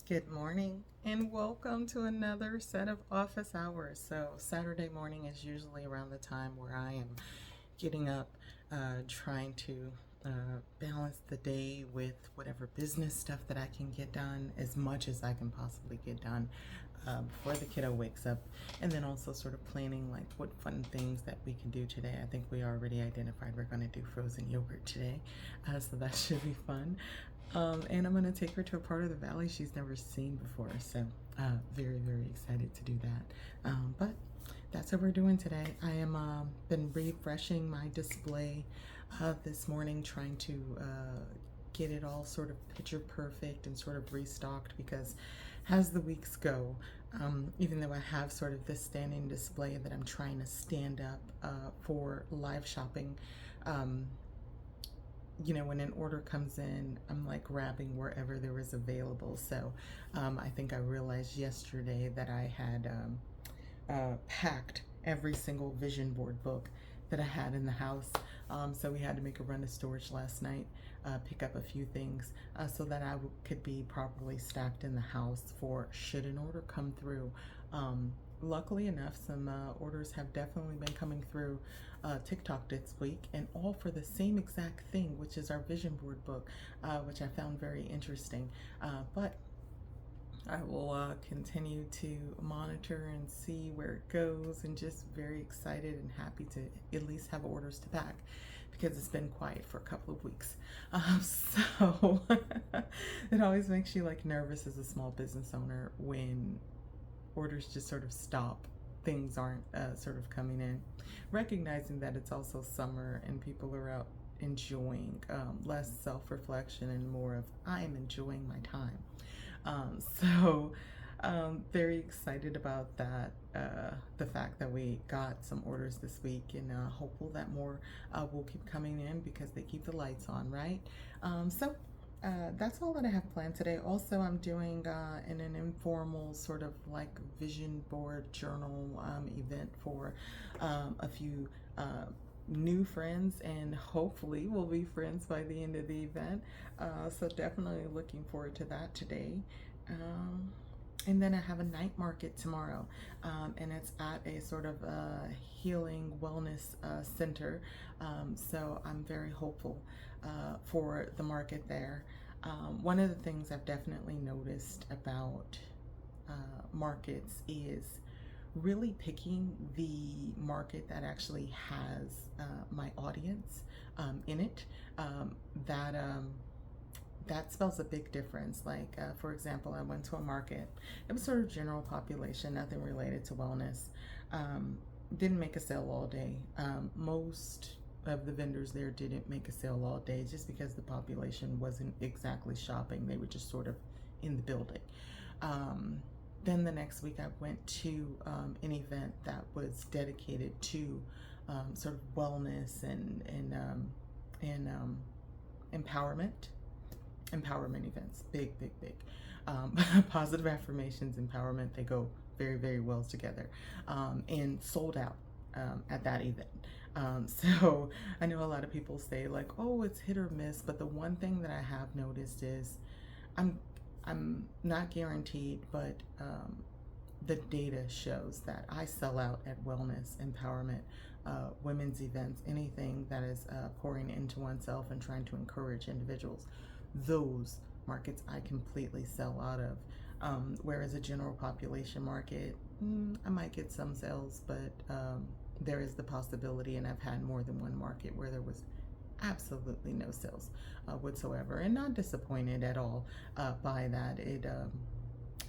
Good morning and welcome to another set of office hours. So, Saturday morning is usually around the time where I am getting up, trying to balance the day with whatever business stuff that I can get done, as much as I can possibly get done before the kiddo wakes up, and then also sort of planning like what fun things that we can do today. I think we already identified we're going to do frozen yogurt today, so that should be fun. And I'm going to take her to a part of the valley she's never seen before. So, very, very excited to do that. But that's what we're doing today. I am been refreshing my display this morning, trying to get it all sort of picture perfect and sort of restocked because as the weeks go, even though I have sort of this standing display that I'm trying to stand up for live shopping, when an order comes in, I'm like grabbing wherever there is available. So I think I realized yesterday that I had packed every single vision board book that I had in the house. So we had to make a run to storage last night, pick up a few things so that I could be properly stacked in the house for should an order come through. Luckily enough, some orders have definitely been coming through TikTok this week, and all for the same exact thing, which is our vision board book, which I found very interesting. But I will continue to monitor and see where it goes, and just very excited and happy to at least have orders to pack because it's been quiet for a couple of weeks. So it always makes you like nervous as a small business owner when orders just sort of stop. Things aren't sort of coming in. Recognizing that it's also summer and people are out enjoying less self reflection and more of I am enjoying my time. So, very excited about that. The fact that we got some orders this week, and hopeful that more will keep coming in because they keep the lights on, right? So, that's all that I have planned today. Also, I'm doing in an informal sort of like vision board journal event for a few new friends, and hopefully we'll be friends by the end of the event. So definitely looking forward to that today. And then I have a night market tomorrow, and it's at a sort of healing wellness center. So I'm very hopeful for the market there. One of the things I've definitely noticed about markets is really picking the market that actually has my audience in it. That that spells a big difference. Like, for example, I went to a market. It was sort of general population, nothing related to wellness. Didn't make a sale all day. Most of the vendors there didn't make a sale all day just because the population wasn't exactly shopping. They were just sort of in the building. Then the next week I went to an event that was dedicated to sort of wellness and empowerment events. Big. Positive affirmations, empowerment, they go very, very well together, and sold out at that event. So I know a lot of people say like, oh, it's hit or miss, but the one thing that I have noticed is I'm I'm not guaranteed, but the data shows that I sell out at wellness, empowerment, women's events, anything that is pouring into oneself and trying to encourage individuals. Those markets I completely sell out of. Whereas a general population market, I might get some sales, but there is the possibility, and I've had more than one market where there was absolutely no sales whatsoever, and not disappointed at all by that.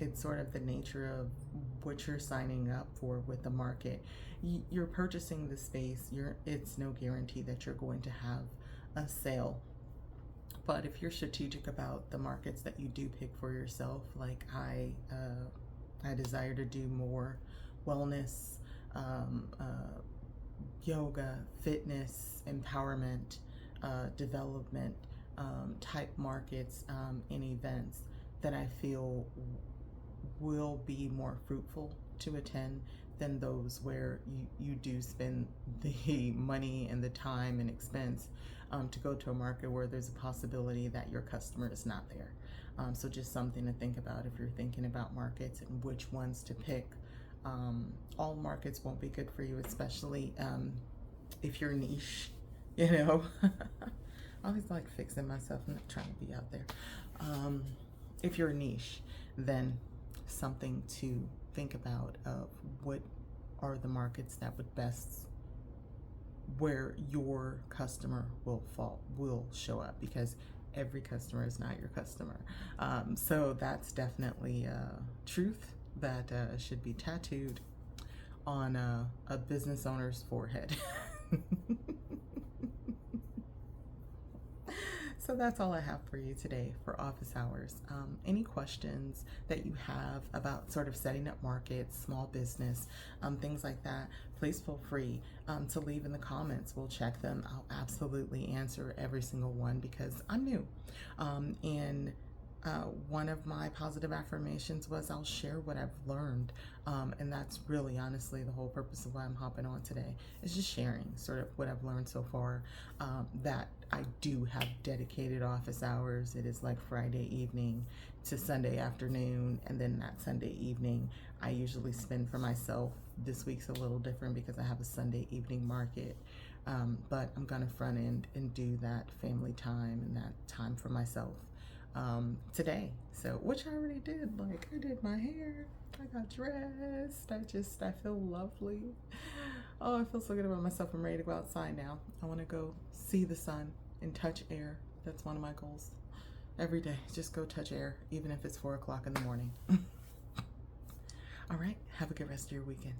It's sort of the nature of what you're signing up for with the market. You're purchasing the space. It's no guarantee that you're going to have a sale. But if you're strategic about the markets that you do pick for yourself, like I desire to do more wellness, yoga, fitness, empowerment, development type markets and events that I feel will be more fruitful to attend than those where you do spend the money and the time and expense to go to a market where there's a possibility that your customer is not there. So just something to think about if you're thinking about markets and which ones to pick. All markets won't be good for you, especially if you're niche, you know. I always like fixing myself. I'm not trying to be out there. If you're niche, then something to think about of what are the markets that would best, where your customer will show up, because every customer is not your customer. So that's definitely truth that should be tattooed on a business owner's forehead. So that's all I have for you today for office hours. Any questions that you have about sort of setting up markets, small business, things like that, please feel free to leave in the comments. We'll check them. I'll absolutely answer every single one because I'm new. And one of my positive affirmations was I'll share what I've learned. And that's really honestly the whole purpose of why I'm hopping on today, is just sharing sort of what I've learned so far. That I do have dedicated office hours. It is like Friday evening to Sunday afternoon, and then that Sunday evening I usually spend for myself. This week's a little different because I have a Sunday evening market, but I'm gonna front end and do that family time and that time for myself today. So, which I already did. Like, I did my hair, I got dressed, I feel lovely. Oh, I feel so good about myself. I'm ready to go outside now. I want to go see the sun and touch air. That's one of my goals every day. Just go touch air, even if it's 4 o'clock in the morning. All right, have a good rest of your weekend.